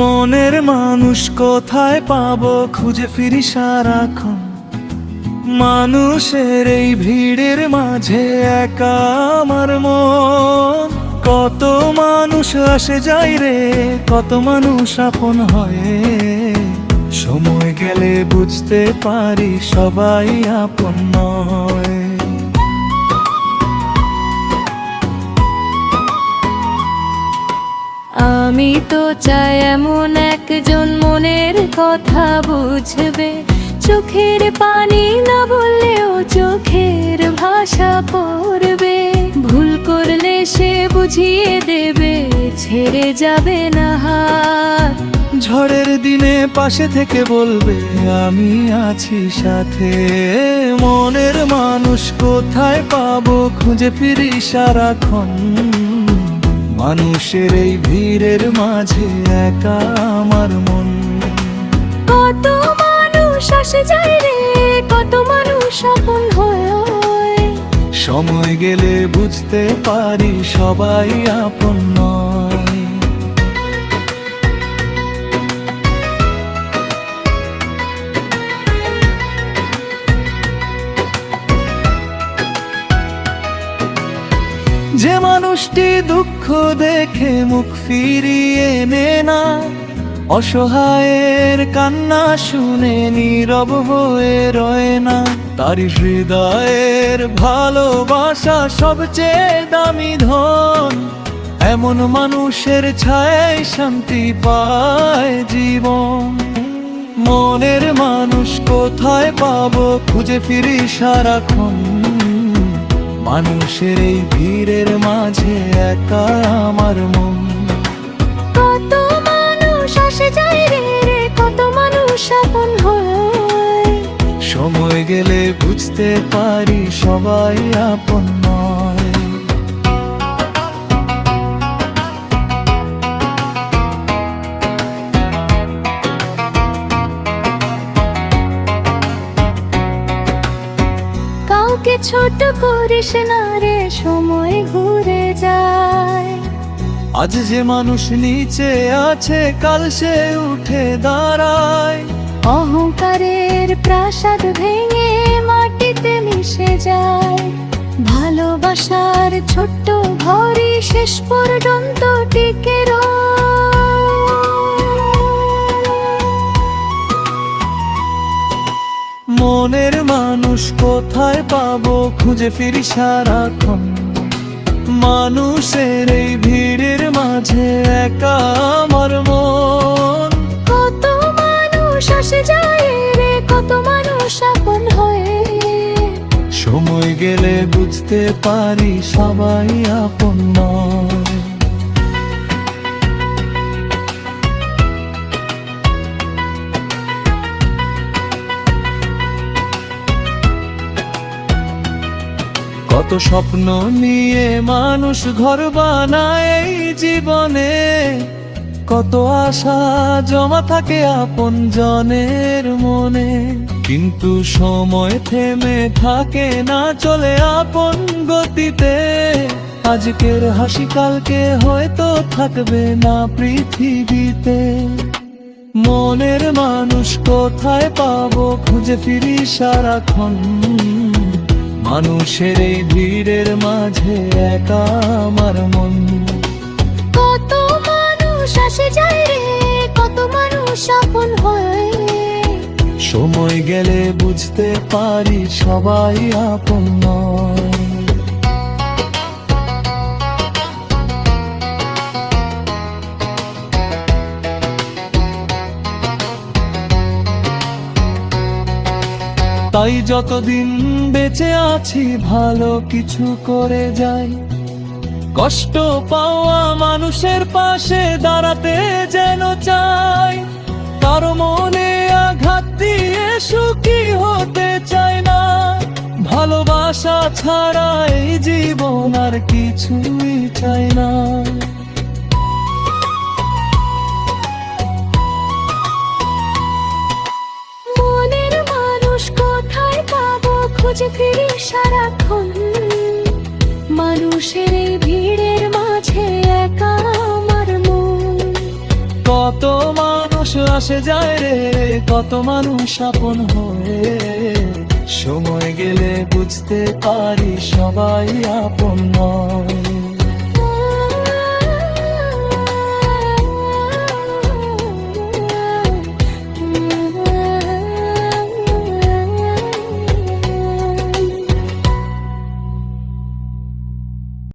মনের মানুষ কোথায় পাবো খুঁজে ফিরি সারাক্ষণ। মানুষের এই ভিড়ের মাঝে একা আমার মন। কত মানুষ আসে যায় রে, কত মানুষ আপন হয়। সময় গেলে বুঝতে পারি সবাই আপন নয়। আমি তো চাই এমন একজন মনের কথা বুঝবে, চোখের পানি না বললেও চোখের ভাষা পড়বে। ভুল করলে সে বুঝিয়ে দেবে, ছেড়ে যাবে না হাত। ঝড়ের দিনে পাশে থেকে বলবে আমি আছি সাথে। মনের মানুষ কোথায় পাবো খুঁজে ফিরি সারাক্ষণ। মানুষের এই ভিড়ের মাঝে একা আমার মন। কত মানুষ আসে যায় রে, কত মানুষ আপন হয়। সময় গেলে বুঝতে পারি সবাই আপন নয়। যে মানুষটি দুঃখ দেখে মুখ ফিরিয়ে নে না, অসহায়ের কান্না শুনে নীরব হয়ে রয় না, তার হৃদয়ের ভালোবাসা সবচেয়ে দামি ধন। এমন মানুষের ছায়ায় শান্তি পায় জীবন। মনের মানুষ কোথায় পাবো খুঁজে ফিরি সারাক্ষণ। মানুষের এই ভিড়ের মাঝে একা আমার মন। কত মানুষ আসে যায় রে, কত মানুষ আপন হয়। সময় গেলে বুঝতে পারি সবাই আপন নয়। কাউকে ছোট করিস না রে, সময় ঘুরে যায়। আজ যে মানুষ নিচে আছে কাল সে উঠে দাঁড়ায়। অহংকারের প্রাসাদ ভেঙে মাটিতে মিশে যায়। ভালোবাসার ছোট্ট ঘরই শেষ পর্যন্ত টিকে রয়। মনের মানুষ কোথায় পাবো খুঁজে ফিরি সারাক্ষণ। মানুষের এই ভিড়ের মাঝে একা আমার মন। কত মানুষ আসে যায় রে, কত মানুষ আপন হয়। সময় গেলে বুঝতে পারি সবাই আপন নয়। কত স্বপ্ন নিয়ে মানুষ ঘর বানায় এই জীবনে। কত আশা জমা থাকে আপন জনের মনে। কিন্তু সময় থেমে থাকে না, চলে আপন গতিতে। আজকের হাসি কালকে হয়তো থাকবে না পৃথিবীতে। মনের মানুষ কোথায় পাবো খুঁজে ফিরি সারাক্ষণ। মানুষের এই ভিড়ের মাঝে একা আমার মন। কত মানুষ আসে যায় রে, কত মানুষ আপন হয়। সময় গেলে বুঝতে পারি সবাই আপন নয়। তাই যতদিন বেঁচে আছি ভালো কিছু করে যাই। কষ্ট পাওয়া মানুষের পাশে দাঁড়াতে যেন চাই। কারো মনে আঘাত দিয়ে সুখী হতে চাই না। ভালোবাসা ছাড়া এই জীবন আর কিছুই চাই না। মনের মানুষ কোথায় পাবো খুঁজে ফিরি সারাক্ষণ। মানুষের এই ভিড়ের মাঝে একা আমার মন। কত মানুষ আসে যায় রে, কত মানুষ আপন হয়ে, সময় গেলে বুঝতে পারি সবাই আপন নয়।